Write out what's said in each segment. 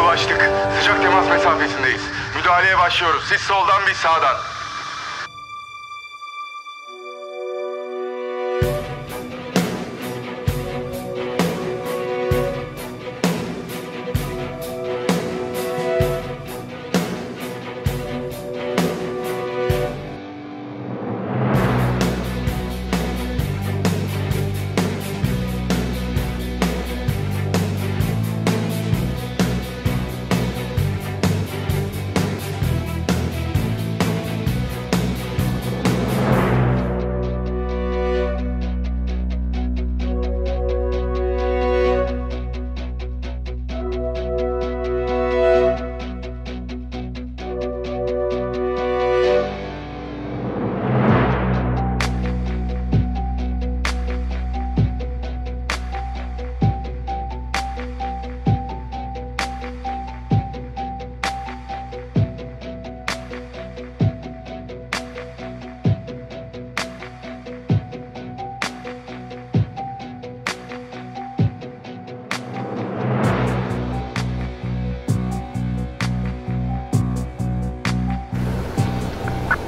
Ulaştık. Sıcak temas mesafesindeyiz. Müdahaleye başlıyoruz. Siz soldan, biz sağdan.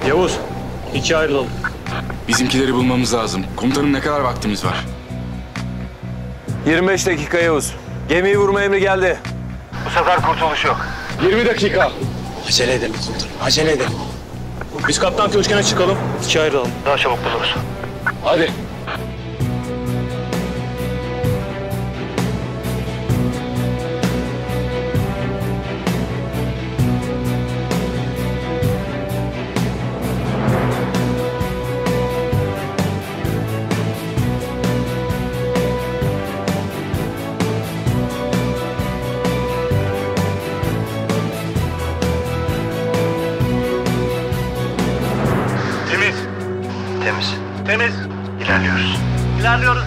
Yavuz, ikiye ayrılalım. Bizimkileri bulmamız lazım. Komutanım, ne kadar vaktimiz var? 25 dakika Yavuz. Gemiyi vurma emri geldi. Bu sefer kurtuluş yok. 20 dakika. Acele edelim komutanım, acele edelim. Biz kaptan köşküne çıkalım, ikiye ayrılalım. Daha çabuk buluruz. Hadi. Temiz. İlerliyoruz. İlerliyoruz.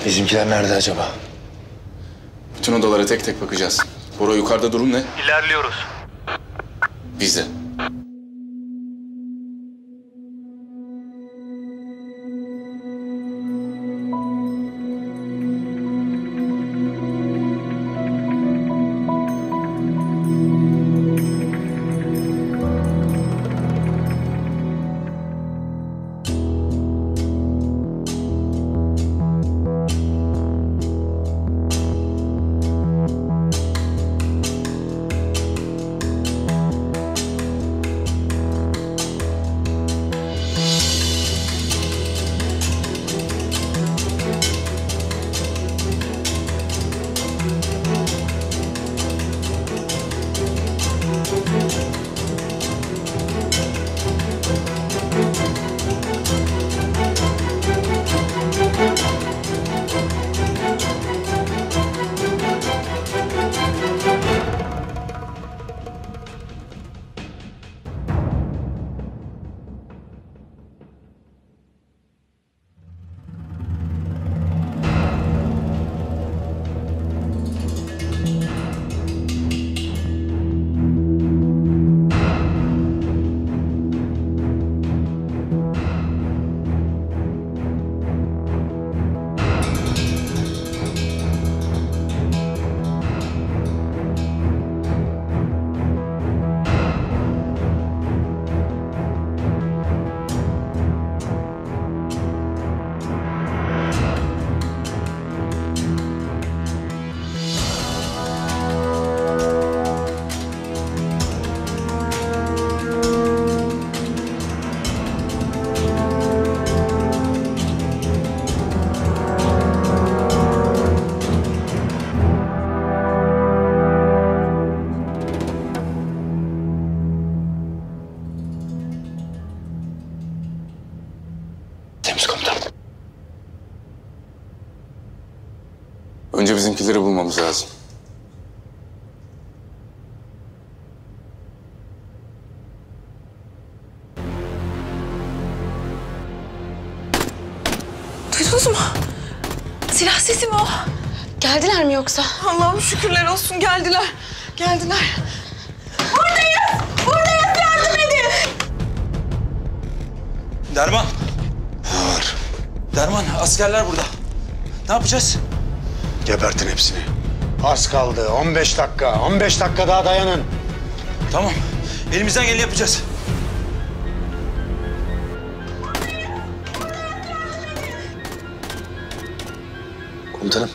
Bizimkiler nerede acaba? Bütün odalara tek tek bakacağız. Bora, yukarıda durum ne? İlerliyoruz. Biz de. Önce bizimkileri bulmamız lazım. Duydunuz mu? Silah sesi mi o? Geldiler mi yoksa? Allah'ım şükürler olsun geldiler. Geldiler. Buradayız! Buradayız! Yardım edin! Derman. Derman, askerler burada. Ne yapacağız? Gebertin hepsini. Az kaldı. 15 dakika. 15 dakika daha dayanın. Tamam. Elimizden geleni yapacağız. Komutanım,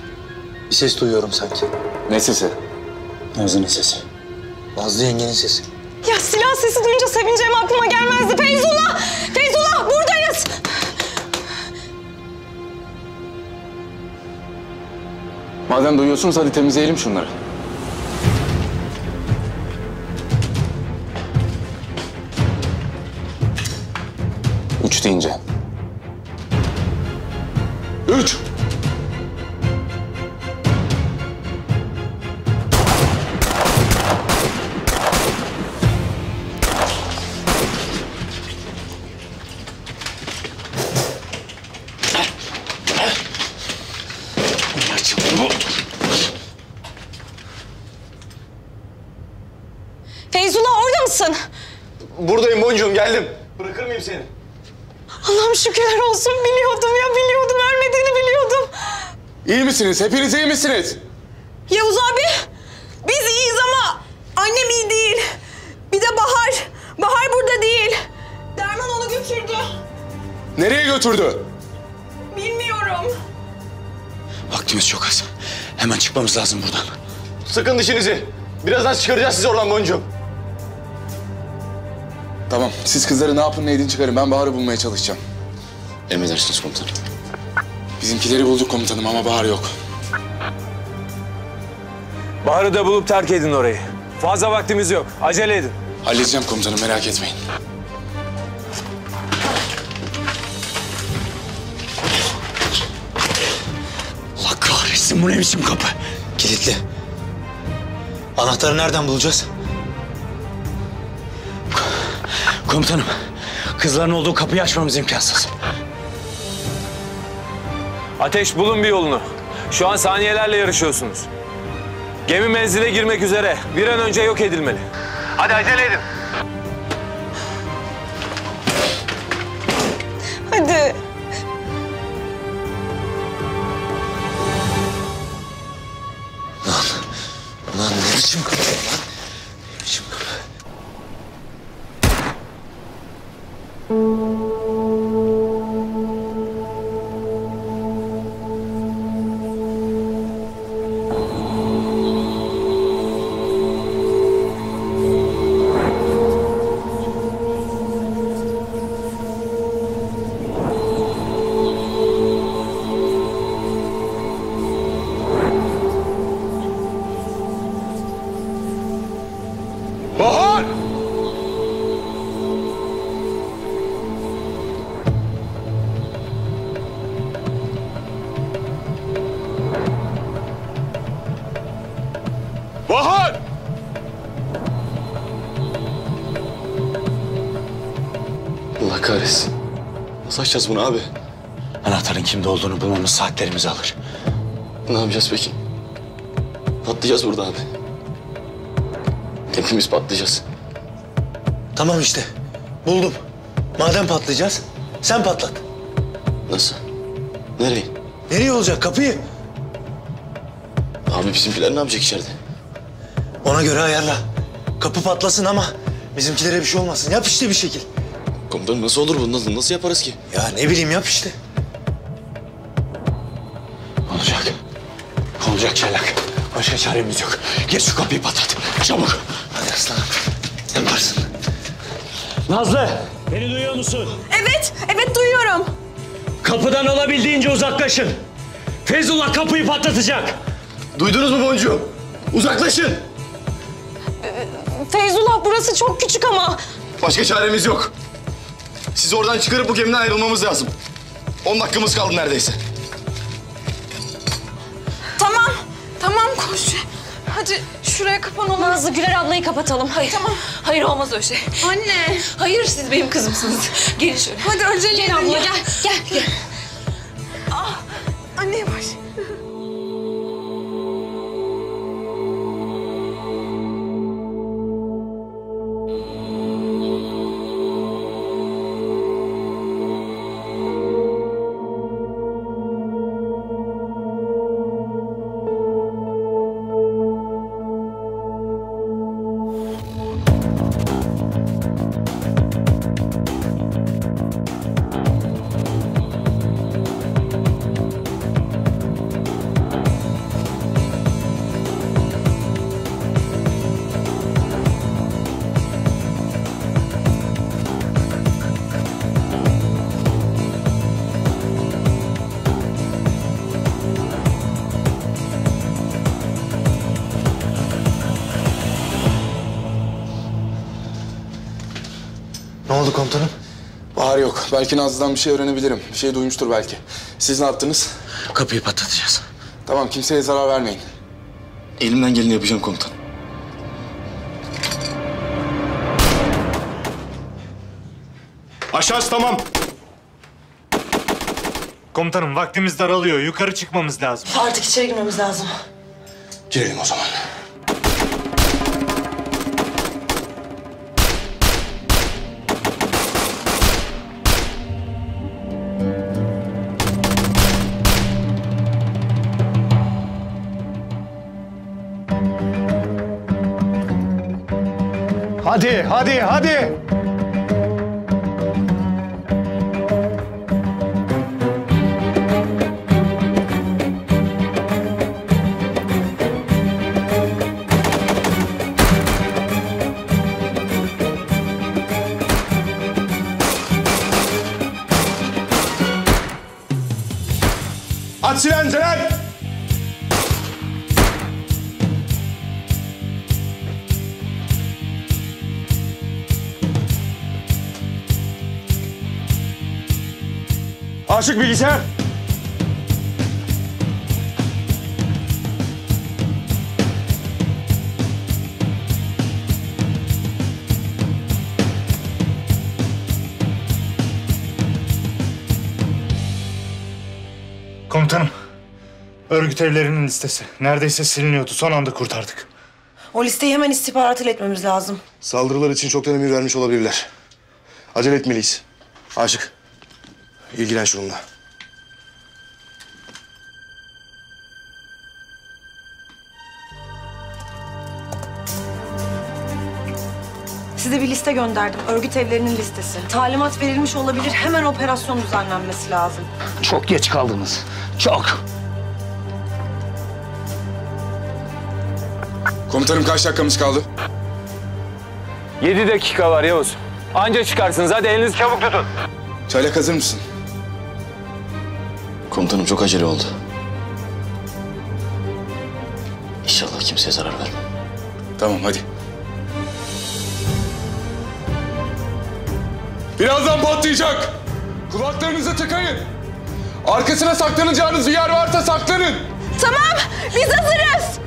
bir ses duyuyorum sanki. Ne sesi? Nazlı'nın sesi. Nazlı yengenin sesi. Ya silah sesi duyunca sevineceğim aklıma gelmezdi. Feyzullah! Feyzullah buradayız! Madem duyuyorsunuz hadi temizleyelim şunları. Üç deyince. 3. Feyzullah orada mısın? Buradayım Boncuğum, geldim. Bırakır mıyım seni? Allah'ım şükürler olsun. Biliyordum ya, biliyordum. Ölmediğini biliyordum. İyi misiniz? Hepiniz iyi misiniz? Yavuz abi, biz iyiyiz ama annem iyi değil. Bir de Bahar. Bahar burada değil. Derman onu götürdü. Nereye götürdü? Bilmiyorum. Vaktimiz çok az. Hemen çıkmamız lazım buradan. Sıkın dişinizi. Birazdan çıkaracağız sizi oradan Boncuğum. Tamam. Siz kızları ne yapın ne edin çıkarın. Ben Bahar'ı bulmaya çalışacağım. Emredersiniz komutanım. Bizimkileri bulduk komutanım ama Bahar yok. Bahar'ı da bulup terk edin orayı. Fazla vaktimiz yok. Acele edin. Halledeceğim komutanım merak etmeyin. Allah kahretsin, bu ne biçim kapı? Kilitli. Anahtarı nereden bulacağız? Komutanım, kızların olduğu kapıyı açmamız imkansız. Ateş, bulun bir yolunu. Şu an saniyelerle yarışıyorsunuz. Gemi menzile girmek üzere. Bir an önce yok edilmeli. Hadi acele edin. Hadi. Lan ne biçim kapı lan? Ne biçim kapı? Bahar! Bahar! Allah kahretsin. Nasıl açacağız bunu abi? Anahtarın kimde olduğunu bulmamız saatlerimizi alır. Ne yapacağız peki? Patlayacağız burada abi. Hepimiz patlayacağız. Tamam işte, buldum. Madem patlayacağız, sen patlat. Nasıl? Nereye? Nereye olacak kapıyı? Abi bizimkiler ne yapacak içeride? Ona göre ayarla. Kapı patlasın ama bizimkilere bir şey olmasın. Yap işte bir şekil. Komutanım nasıl olur bu? Nasıl yaparız ki? Ya ne bileyim, yap işte. Olacak. Olacak Çaylak. Başka çaremiz yok. Geç şu kapıyı patlat. Çabuk. Hadi aslanım, yaparsın. Nazlı, beni duyuyor musun? Evet, evet duyuyorum. Kapıdan olabildiğince uzaklaşın. Feyzullah kapıyı patlatacak. Duydunuz mu Boncuğum? Uzaklaşın. Feyzullah burası çok küçük ama. Başka çaremiz yok. Sizi oradan çıkarıp bu gemiden ayrılmamız lazım. 10 dakikamız kaldı neredeyse. Tamam, tamam koş. Hadi şuraya kapanalım. Nazlı, Güler ablayı kapatalım. Hayır. Tamam. Hayır, olmaz öyle şey. Anne. Hayır, siz benim kızımsınız. Gelin şöyle. Hadi önce Gel abla, gel. Anne yavaş. komutanım? Bahar yok. Belki Nazlı'dan bir şey öğrenebilirim. Bir şey duymuştur belki. Siz ne yaptınız? Kapıyı patlatacağız. Tamam, kimseye zarar vermeyin. Elimden geleni yapacağım komutanım. Aşağısı tamam. Komutanım vaktimiz daralıyor. Yukarı çıkmamız lazım. Artık içeri girmemiz lazım. Girelim o zaman. Hadi, hadi, hadi. At silenceler! Aşık bilgisayar! Komutanım, örgüt evlerinin listesi. Neredeyse siliniyordu. Son anda kurtardık. O listeyi hemen istihbarata iletmemiz lazım. Saldırılar için çoktan emir vermiş olabilirler. Acele etmeliyiz. Aşık, ilgilen şununla. Size bir liste gönderdim. Örgüt evlerinin listesi. Talimat verilmiş olabilir. Hemen operasyon düzenlenmesi lazım. Çok geç kaldınız. Çok. Komutanım kaç dakikamız kaldı? 7 dakika var Yavuz. Anca çıkarsınız. Hadi elinizi çabuk tutun. Çaylak hazır mısın? Komutanım çok acele oldu. İnşallah kimseye zarar vermem. Tamam, hadi. Birazdan patlayacak. Kulaklarınızı tıkayın. Arkasına saklanacağınız bir yer varsa saklanın. Tamam, biz hazırız.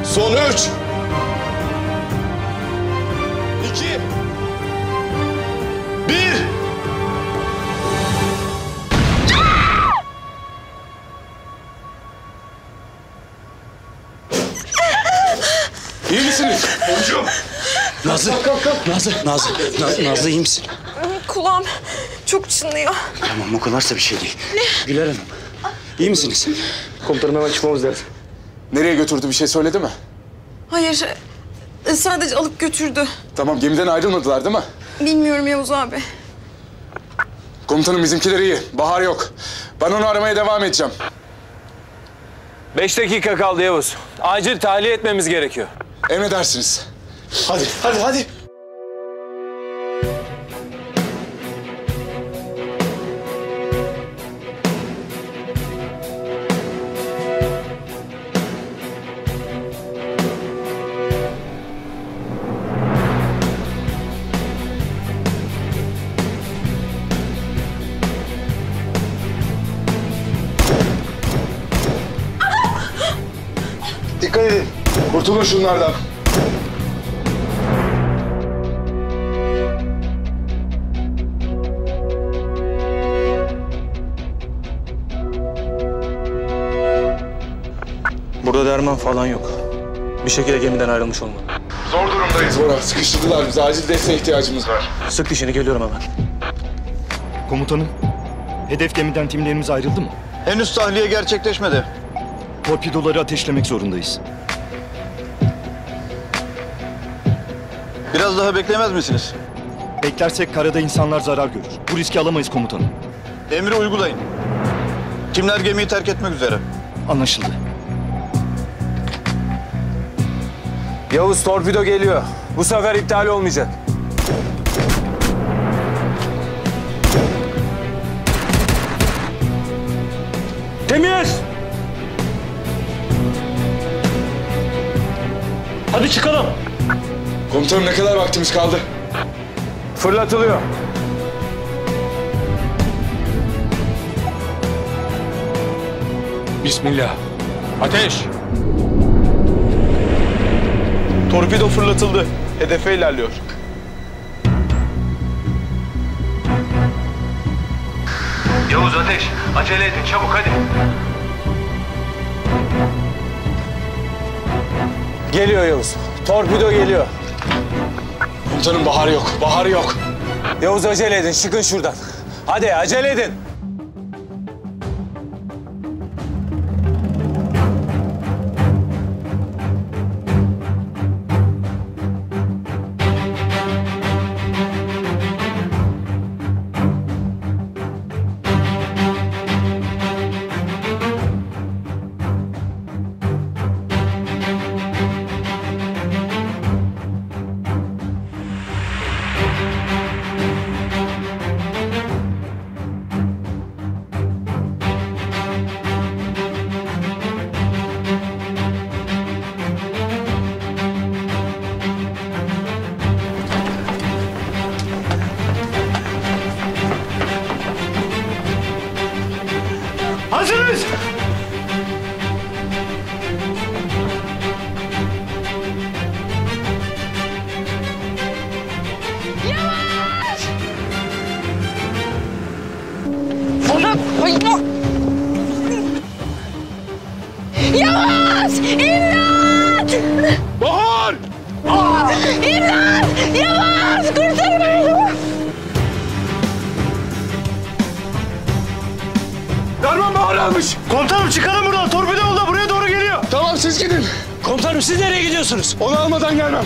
Son 3. 2. 1. İyi misiniz? Nazlı, Nazlı iyi misin? Kulağım çok çınlıyor. Tamam, o kadarsa bir şey değil. Güler Hanım, iyi misiniz? Komutanım hemen çıkmamız lazım. Nereye götürdü, bir şey söyledi mi? Hayır, sadece alıp götürdü. Tamam, gemiden ayrılmadılar değil mi? Bilmiyorum Yavuz abi. Komutanım bizimkiler iyi. Bahar yok. Ben onu aramaya devam edeceğim. 5 dakika kaldı Yavuz. Acil tahliye etmemiz gerekiyor. Emredersiniz. Hadi, hadi, hadi. Dikkat edin. Kurtulun şunlardan. Burada derman falan yok. Bir şekilde gemiden ayrılmış olmalı. Zor durumdayız. Bora, sıkıştırdılar bizi. Acil desteğe ihtiyacımız var. Sık dişini, geliyorum hemen. Komutanım, hedef gemiden timlerimiz ayrıldı mı? Henüz tahliye gerçekleşmedi. Torpidoları ateşlemek zorundayız. Biraz daha beklemez misiniz? Beklersek karada insanlar zarar görür. Bu riski alamayız komutanım. Emri uygulayın. Timler gemiyi terk etmek üzere. Anlaşıldı. Yavuz, torpido geliyor. Bu sefer iptal olmayacak. Temiz! Hadi çıkalım. Komutanım ne kadar vaktimiz kaldı? Fırlatılıyor. Bismillah. Ateş! Torpido fırlatıldı. Hedefe ilerliyor. Yavuz Ateş, acele edin çabuk hadi. Geliyor Yavuz. Torpido geliyor. Komutanım Bahar yok. Bahar yok. Yavuz acele edin, çıkın şuradan. Hadi acele edin. Hazırız! Yavaş! İmdat! Bahar! İmdat! Yavaş! Kurtarın beni! Derman Bahar almış. Komutanım çıkalım buradan. Torpido yolda buraya doğru geliyor. Tamam siz gidin. Komutanım siz nereye gidiyorsunuz? Onu almadan gelmem.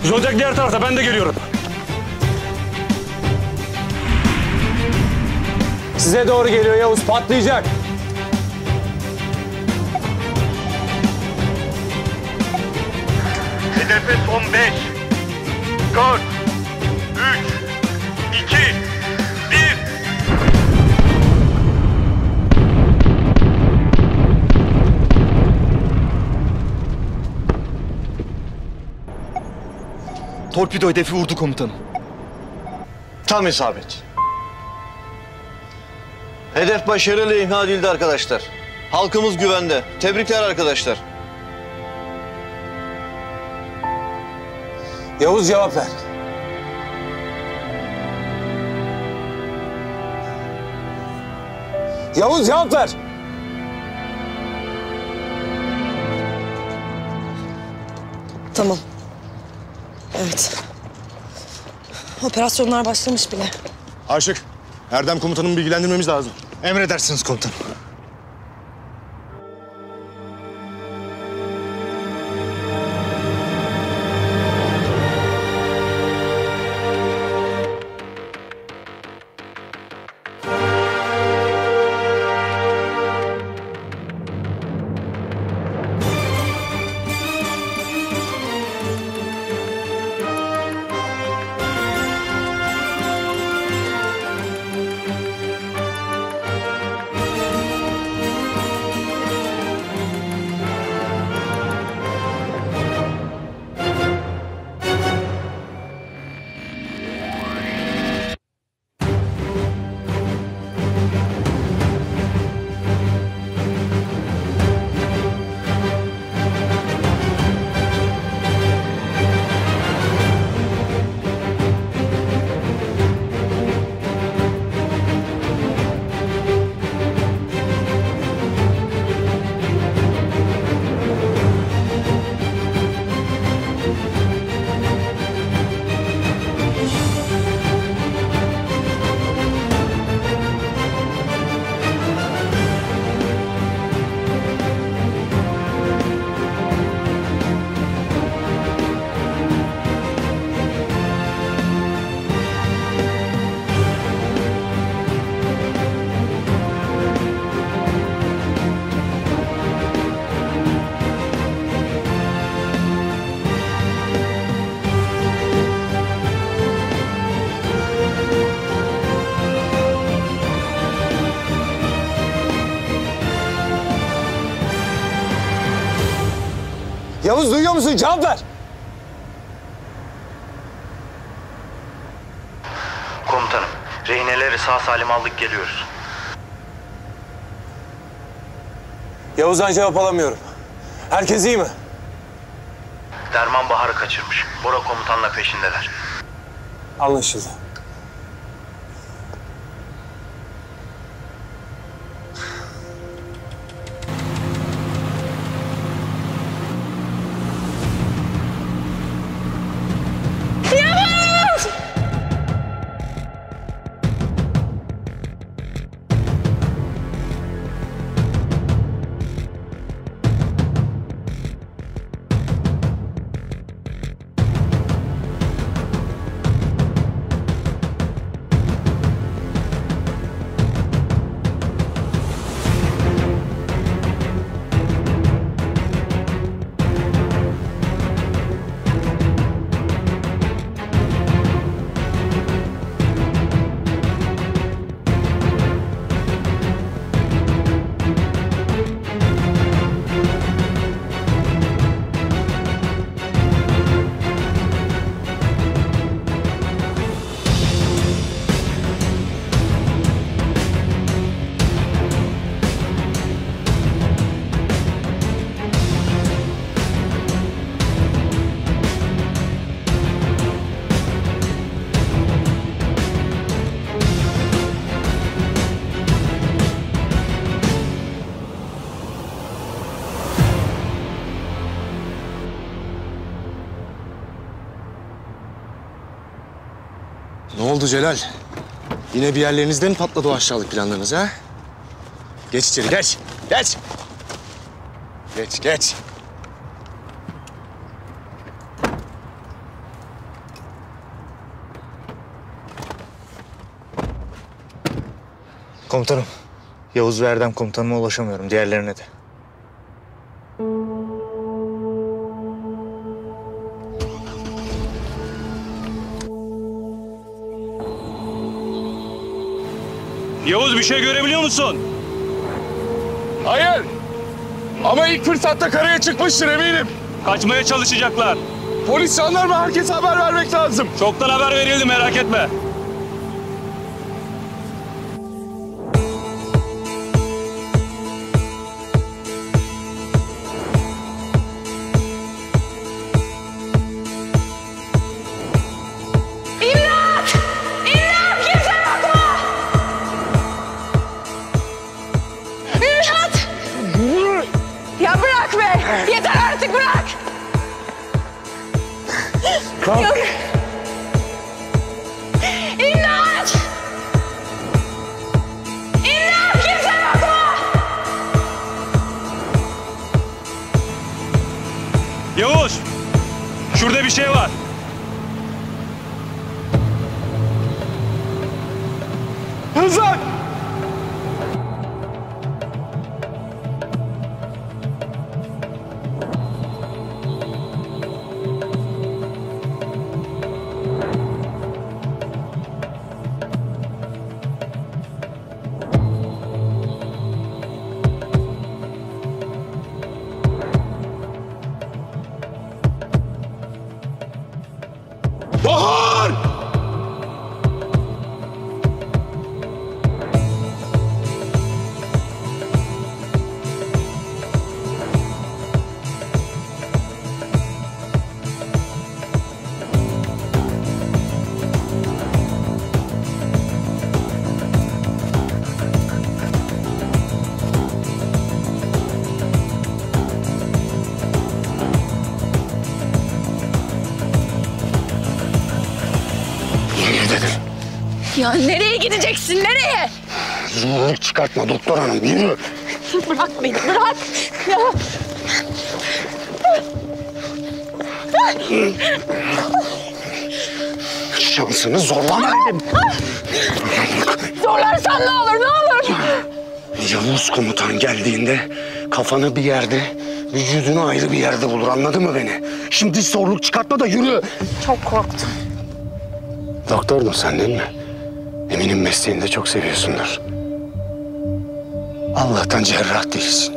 Zodiac diğer tarafta. Ben de geliyorum. Size doğru geliyor Yavuz, patlayacak. Hedefe son 5, 4, 3, 2, 1. Torpido hedefi vurdu komutanım. Tam isabet. Hedef başarıyla imha edildi arkadaşlar. Halkımız güvende. Tebrikler arkadaşlar. Yavuz cevap ver. Yavuz cevap ver. Tamam. Evet. Operasyonlar başlamış bile. Aşık, Erdem komutanımı bilgilendirmemiz lazım. Emredersiniz komutanım. Yavuz duyuyor musun? Cevap ver. Komutanım, rehineleri sağ salim aldık, geliyoruz. Yavuz'dan cevap alamıyorum. Herkes iyi mi? Derman Bahar'ı kaçırmış. Bora komutanla peşindeler. Anlaşıldı. Ne oldu Celal? Yine bir yerlerinizde mi patladı o aşağılık planlarınız ha? Geç içeri, geç. Geç. Geç, geç. Komutanım. Yavuz ve Erdem komutanıma ulaşamıyorum. Diğerlerine de. Yavuz bir şey görebiliyor musun? Hayır. Ama ilk fırsatta karaya çıkmıştır eminim. Kaçmaya çalışacaklar. Polis, jandarma, herkese haber vermek lazım. Çoktan haber verildi, merak etme. İmdat! İmdat! Kimse yok mu? İmdat! Ya bırak be! Yeter artık, bırak! Kalk. Yok. İmdat! İmdat! Kimse yok mu? Yavuz! Şurada bir şey var. Hızlan! Bahar! Ya nereye gideceksin, nereye? Zorluk çıkartma doktor hanım, yürü. Bırak beni, bırak! Ya. Şansını zorlama dedim. Zorlarsan ne olur, ne olur? Yavuz komutan geldiğinde kafanı bir yerde, vücudunu ayrı bir yerde bulur, anladın mı beni? Şimdi zorluk çıkartma da yürü. Çok korktum. Doktordun sen değil mi? Eminim mesleğini de çok seviyorsundur. Allah'tan cerrah değilsin.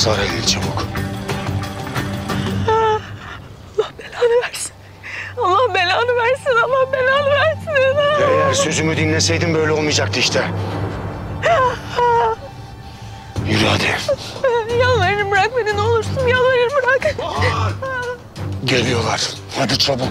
Sar elini çabuk. Allah belanı versin. Allah belanı versin. Allah belanı versin. Eğer sözümü dinleseydin böyle olmayacaktı işte. Yürü hadi. Yalvarırım bırak beni ne olursun. Yalvarırım bırak. Geliyorlar. Hadi çabuk.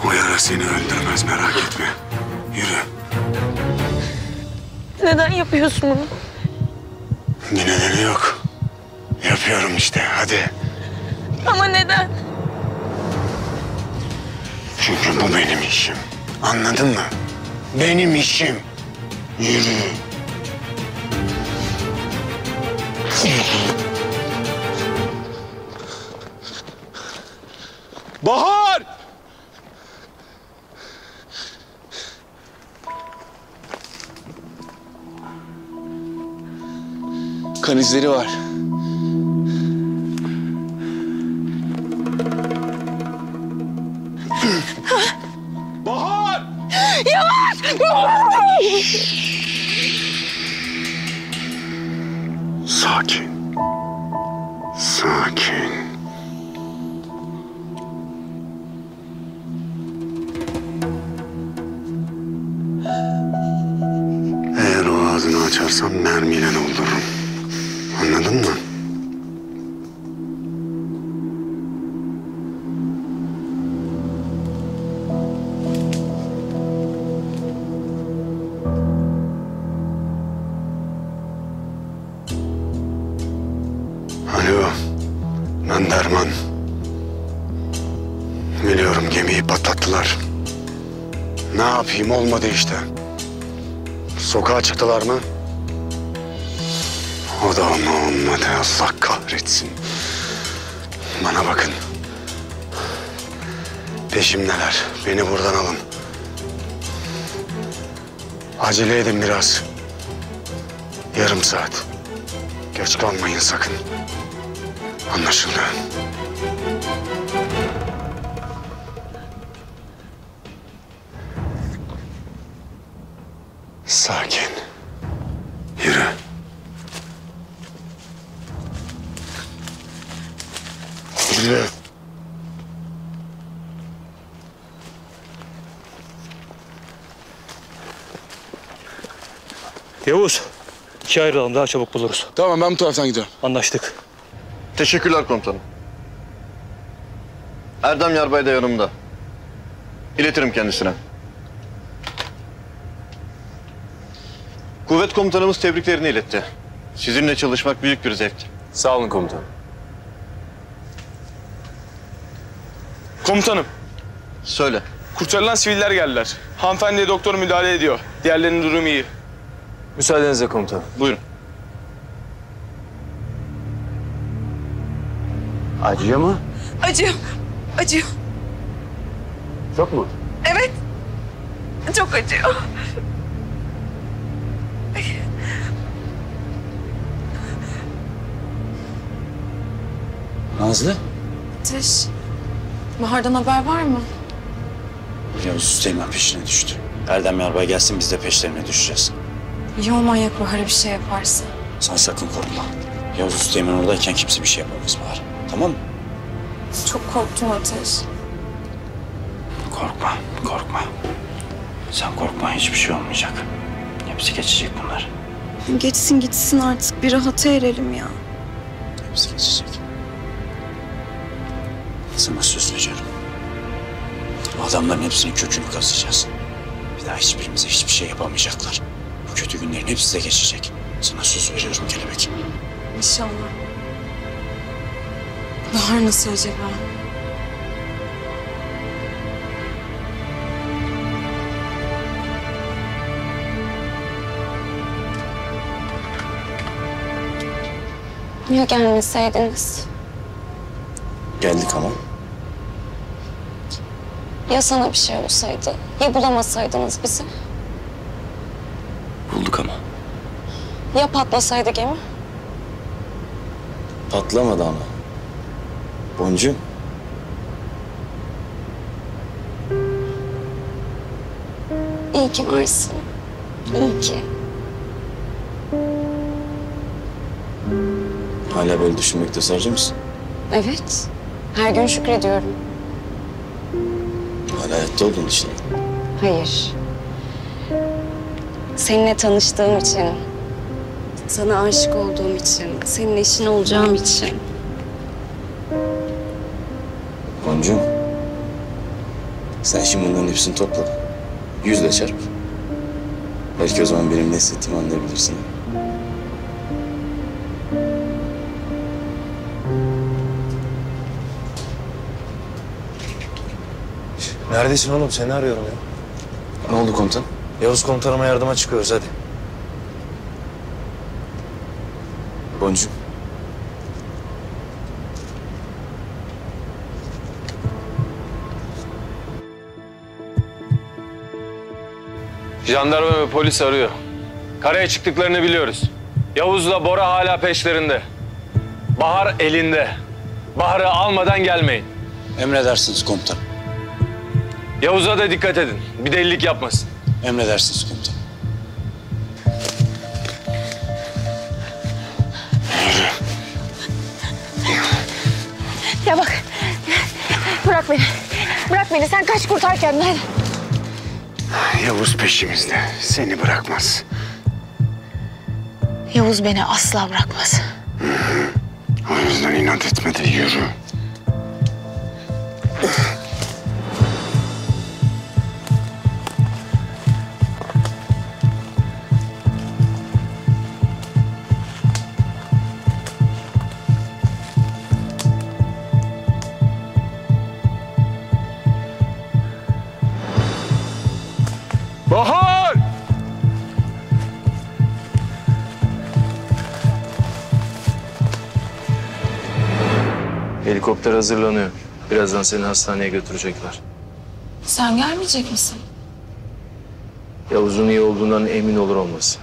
O yara seni öldürmez, merak etme. Yürü. Neden yapıyorsun bunu? Bir nedeni yok. Yapıyorum işte, hadi. Ama neden? Çünkü bu benim işim. Anladın mı? Benim işim. Yürü. Bahar! Kan izleri var. Bahar! Sakin. Sakin. Eğer o ağzını açarsam mermiyle doldururum. Anladın mı? Alo, ben Derman. Biliyorum gemiyi patlattılar. Ne yapayım olmadı işte. Sokağa çıktılar mı? O da ama olmadı. Allah kahretsin. Bana bakın. Peşimdeler. Beni buradan alın. Acele edin biraz. Yarım saat. Geç kalmayın sakın. Anlaşıldı. Sakin. Yürü. Yürü. Yavuz, ikiye ayrılalım daha çabuk buluruz. Tamam, ben bu taraftan gidiyorum. Anlaştık. Teşekkürler komutanım. Erdem Yarbay da yanımda. İletirim kendisine. Kuvvet komutanımız tebriklerini iletti. Sizinle çalışmak büyük bir zevkti. Sağ olun komutanım. Komutanım, Söyle. kurtarılan siviller geldiler. Hanımefendiye doktor müdahale ediyor. Diğerlerinin durumu iyi. Müsaadenizle komutanım. Buyurun. Acıyor mu? Acıyor. Acıyor. Çok mu? Evet. Çok acıyor. Nazlı? Ateş. Bahar'dan haber var mı? Yavuz Üsteğmen peşine düştü. Erdem Yarbay gelsin biz de peşlerine düşeceğiz. Ya o manyak Bahar'a bir şey yaparsa? Sen sakın korkma. Yavuz Üsteğmen oradayken kimse bir şey yapamaz Bahar. Tamam mı? Çok korktum Ateş. Korkma, korkma. Sen korkma, hiçbir şey olmayacak. Hepsi geçecek bunlar. Geçsin gitsin artık. Bir rahata erelim ya. Hepsi geçecek. Sana söz veriyorum. O adamların hepsinin kökünü kazıyacağız. Bir daha hiçbirimize hiçbir şey yapamayacaklar. Bu kötü günlerin hepsi de geçecek. Sana söz veriyorum kelebek. İnşallah. Bahar nasıl acaba? Ya gelmeseydiniz? Geldik ama. Ya sana bir şey olsaydı? Ya bulamasaydınız bizi? Bulduk ama. Ya patlasaydı gemi? Patlamadı ama. Boncuğum. İyi ki varsın. İyi ki. Hala böyle düşünmekte ısrarcı mısın? Evet. Her gün şükrediyorum. Hala hayatta olduğun için. Hayır. Seninle tanıştığım için, sana aşık olduğum için, senin eşin olacağım için. Boncuğum. Sen şimdi bunların hepsini topla. 100'le çarp. Belki o zaman benim ne hissettiğimi anlayabilirsin. Neredesin oğlum? Seni arıyorum ya. Ne oldu komutan? Yavuz komutanıma yardıma çıkıyoruz hadi. Boncuğum. Jandarma ve polis arıyor. Karaya çıktıklarını biliyoruz. Yavuz'la Bora hala peşlerinde. Bahar elinde. Bahar'ı almadan gelmeyin. Emredersiniz komutanım. Yavuz'a da dikkat edin. Bir delilik yapmasın. Emredersiniz komutanım. Ya bak. Bırak beni. Bırak beni. Sen kaç kurtar kendini hadi. Yavuz peşimizde. Seni bırakmaz. Yavuz beni asla bırakmaz. O yüzden inat etme de yürü. Bahar! Helikopter hazırlanıyor. Birazdan seni hastaneye götürecekler. Sen gelmeyecek misin? Yavuz'un iyi olduğundan emin olur olmasın.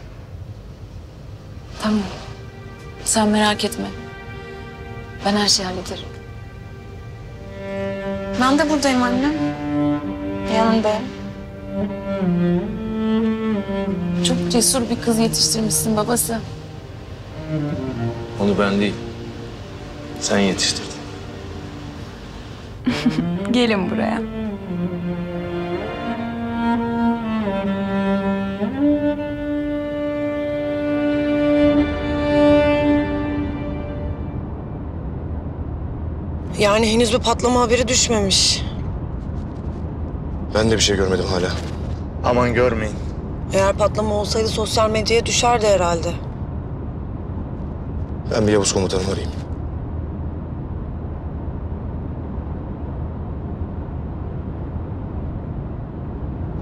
Tamam. Sen merak etme. Ben her şeyi hallederim. Ben de buradayım annem. Yanındayım. Çok cesur bir kız yetiştirmişsin babası. Onu ben değil, sen yetiştirdin. Gelin buraya. Yani henüz bir patlama haberi düşmemiş. Ben de bir şey görmedim hala. Aman görmeyin. Eğer patlama olsaydı sosyal medyaya düşerdi herhalde. Ben bir Yavuz komutanımı arayayım.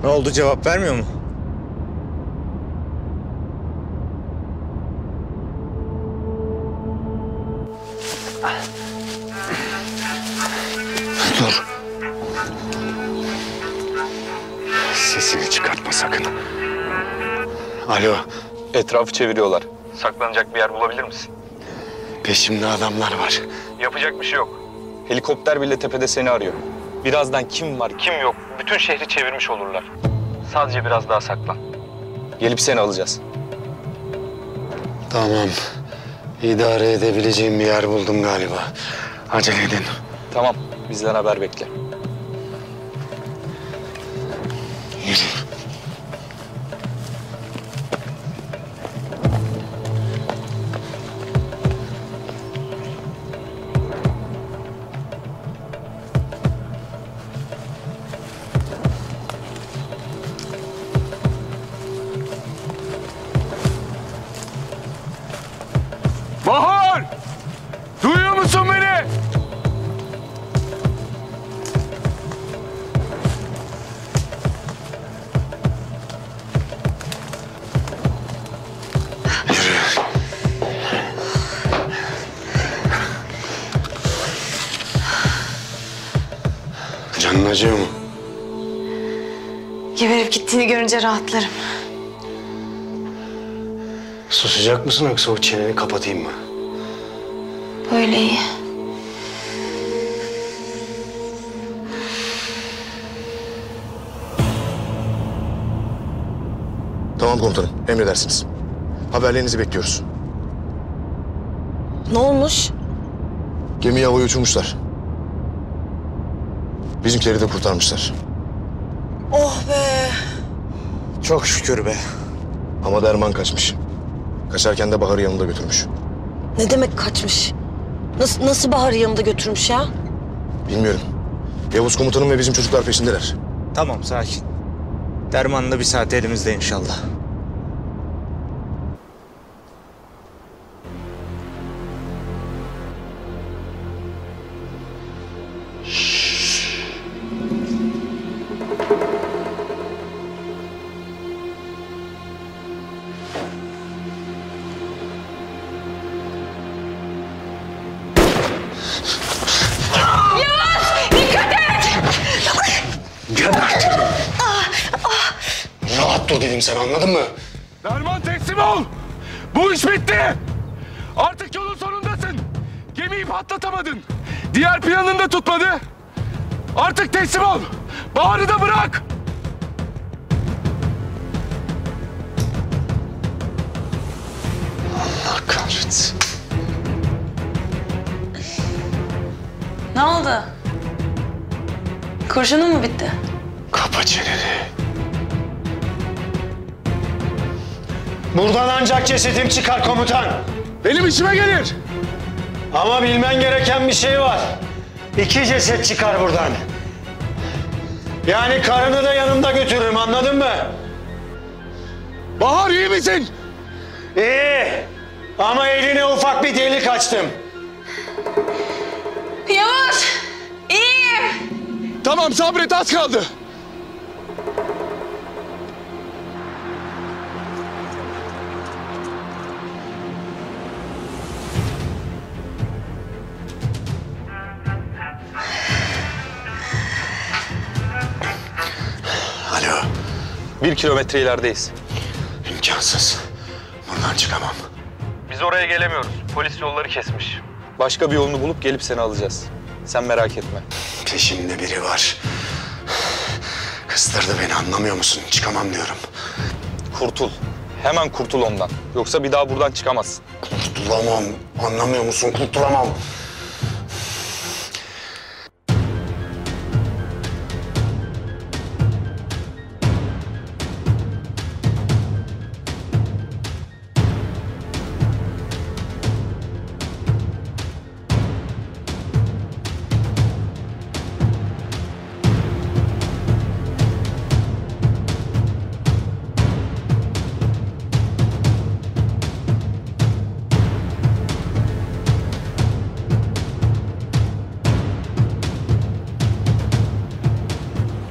Ne oldu? Cevap vermiyor mu? Dur. Sesini çıkartma sakın. Alo. Etrafı çeviriyorlar. Saklanacak bir yer bulabilir misin? Peşimde adamlar var. Yapacak bir şey yok. Helikopter bile tepede seni arıyor. Birazdan kim var, kim yok, bütün şehri çevirmiş olurlar. Sadece biraz daha saklan. Gelip seni alacağız. Tamam. İdare edebileceğim bir yer buldum galiba. Acele edin. Tamam, bizden haber bekle. Yürü. Bahar! Duyuyor musun beni? Canın acıyor mu? Geberip gittiğini görünce rahatlarım. Susacak mısın yoksa o çeneni kapatayım mı? Böyle iyi. Tamam komutanım, emredersiniz. Haberlerinizi bekliyoruz. Ne olmuş? Gemiyi havaya uçurmuşlar. Bizimkileri de kurtarmışlar. Oh be. Çok şükür be. Ama Derman kaçmış. Kaçarken de Bahar'ı yanında götürmüş. Ne demek kaçmış? Nasıl Bahar'ı yanında götürmüş ya? Bilmiyorum. Yavuz komutanım ve bizim çocuklar peşindeler. Tamam, sakin. Derman da bir saat elimizde inşallah. Rahat dur dedim sana, anladın mı? Derman teslim ol. Bu iş bitti. Artık yolun sonundasın. Gemiyi patlatamadın. Diğer planını da tutmadı. Artık teslim ol. Bahar'ı da bırak. Allah kahretsin. Ne oldu? Kurşunun mu bitti? Kapa çeneni. Buradan ancak cesedim çıkar komutan. Benim işime gelir. Ama bilmen gereken bir şey var. 2 ceset çıkar buradan. Yani karını da yanımda götürürüm, anladın mı? Bahar, iyi misin? İyi. Ama eline ufak bir delik açtım. Yavuz! İyiyim. Tamam, sabret, az kaldı. Alo. 1 kilometre ilerideyiz. İmkansız. Buradan çıkamam. Biz oraya gelemiyoruz. Polis yolları kesmiş. Başka bir yolunu bulup gelip seni alacağız. Sen merak etme. Peşimde biri var. Kıstırdı beni, anlamıyor musun? Çıkamam diyorum. Kurtul. Hemen kurtul ondan. Yoksa bir daha buradan çıkamazsın. Kurtulamam. Anlamıyor musun? Kurtulamam.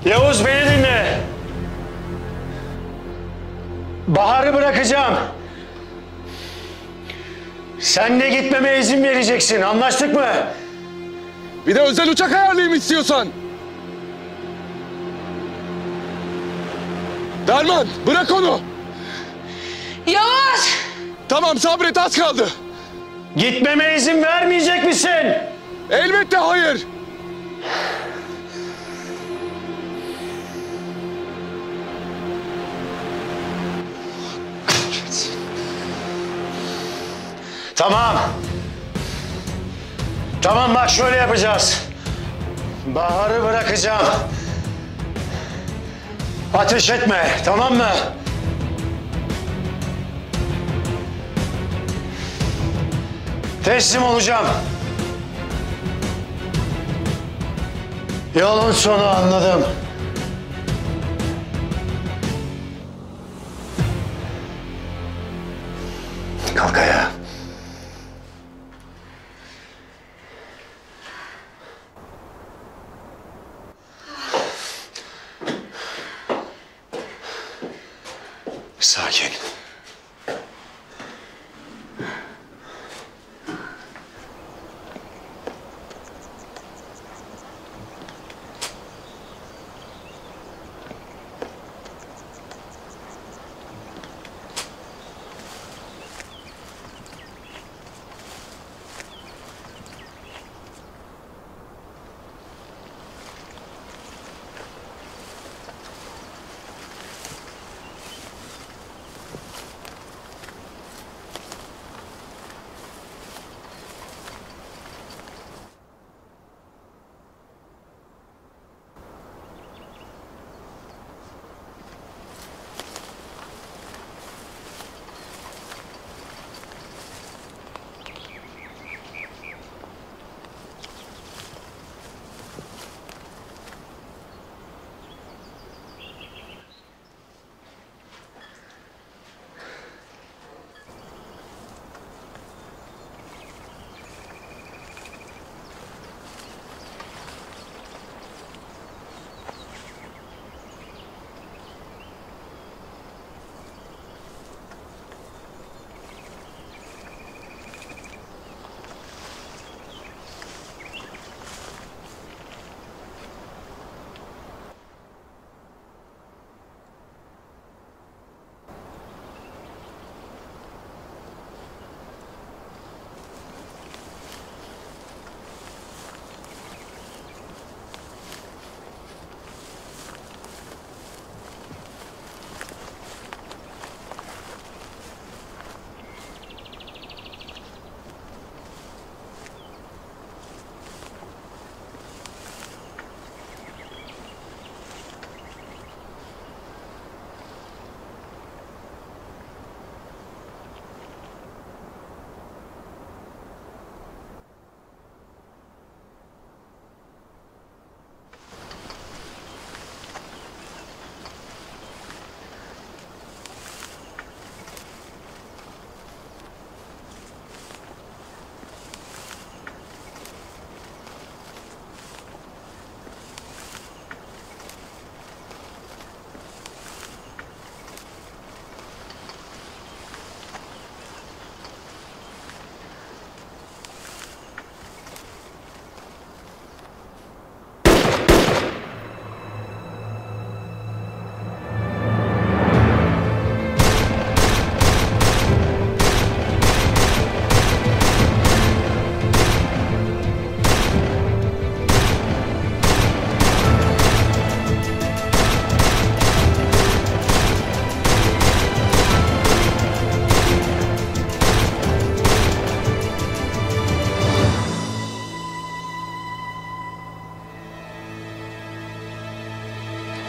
Yavuz, beni dinle. Bahar'ı bırakacağım. Sen de gitmeme izin vereceksin, anlaştık mı? Bir de özel uçak ayarlayayım istiyorsan. Derman, bırak onu. Yavuz! Tamam, sabret, az kaldı. Gitmeme izin vermeyecek misin? Elbette hayır. Tamam. Tamam, bak şöyle yapacağız. Bahar'ı bırakacağım. Ateş etme, tamam mı? Teslim olacağım. Yolun sonu, anladım. Kalk ayağa. Sakin.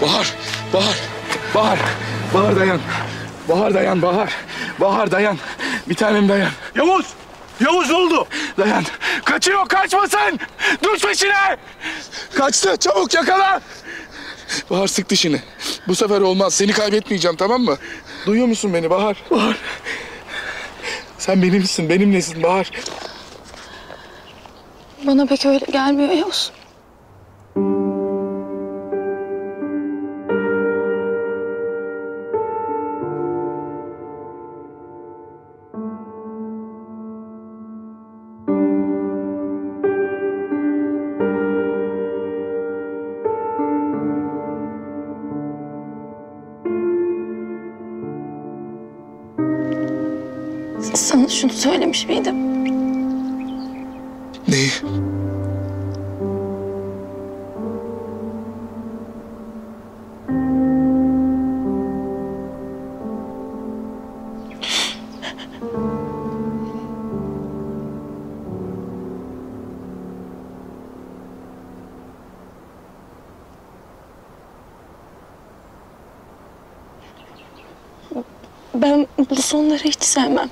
Bahar, Bahar, Bahar, Bahar dayan. Bahar dayan, Bahar. Bahar dayan. Bir tanem dayan. Yavuz! Yavuz ne oldu? Dayan. Kaçıyor, kaçmasın. Düş peşine. Kaçtı, çabuk yakala. Bahar sık dişini. Bu sefer olmaz. Seni kaybetmeyeceğim, tamam mı? Duyuyor musun beni Bahar? Bahar. Sen benimsin, benimlesin Bahar. Bana pek öyle gelmiyor Yavuz. Sana şunu söylemiş miydim? Neyi? Ben bu sonları hiç sevmem.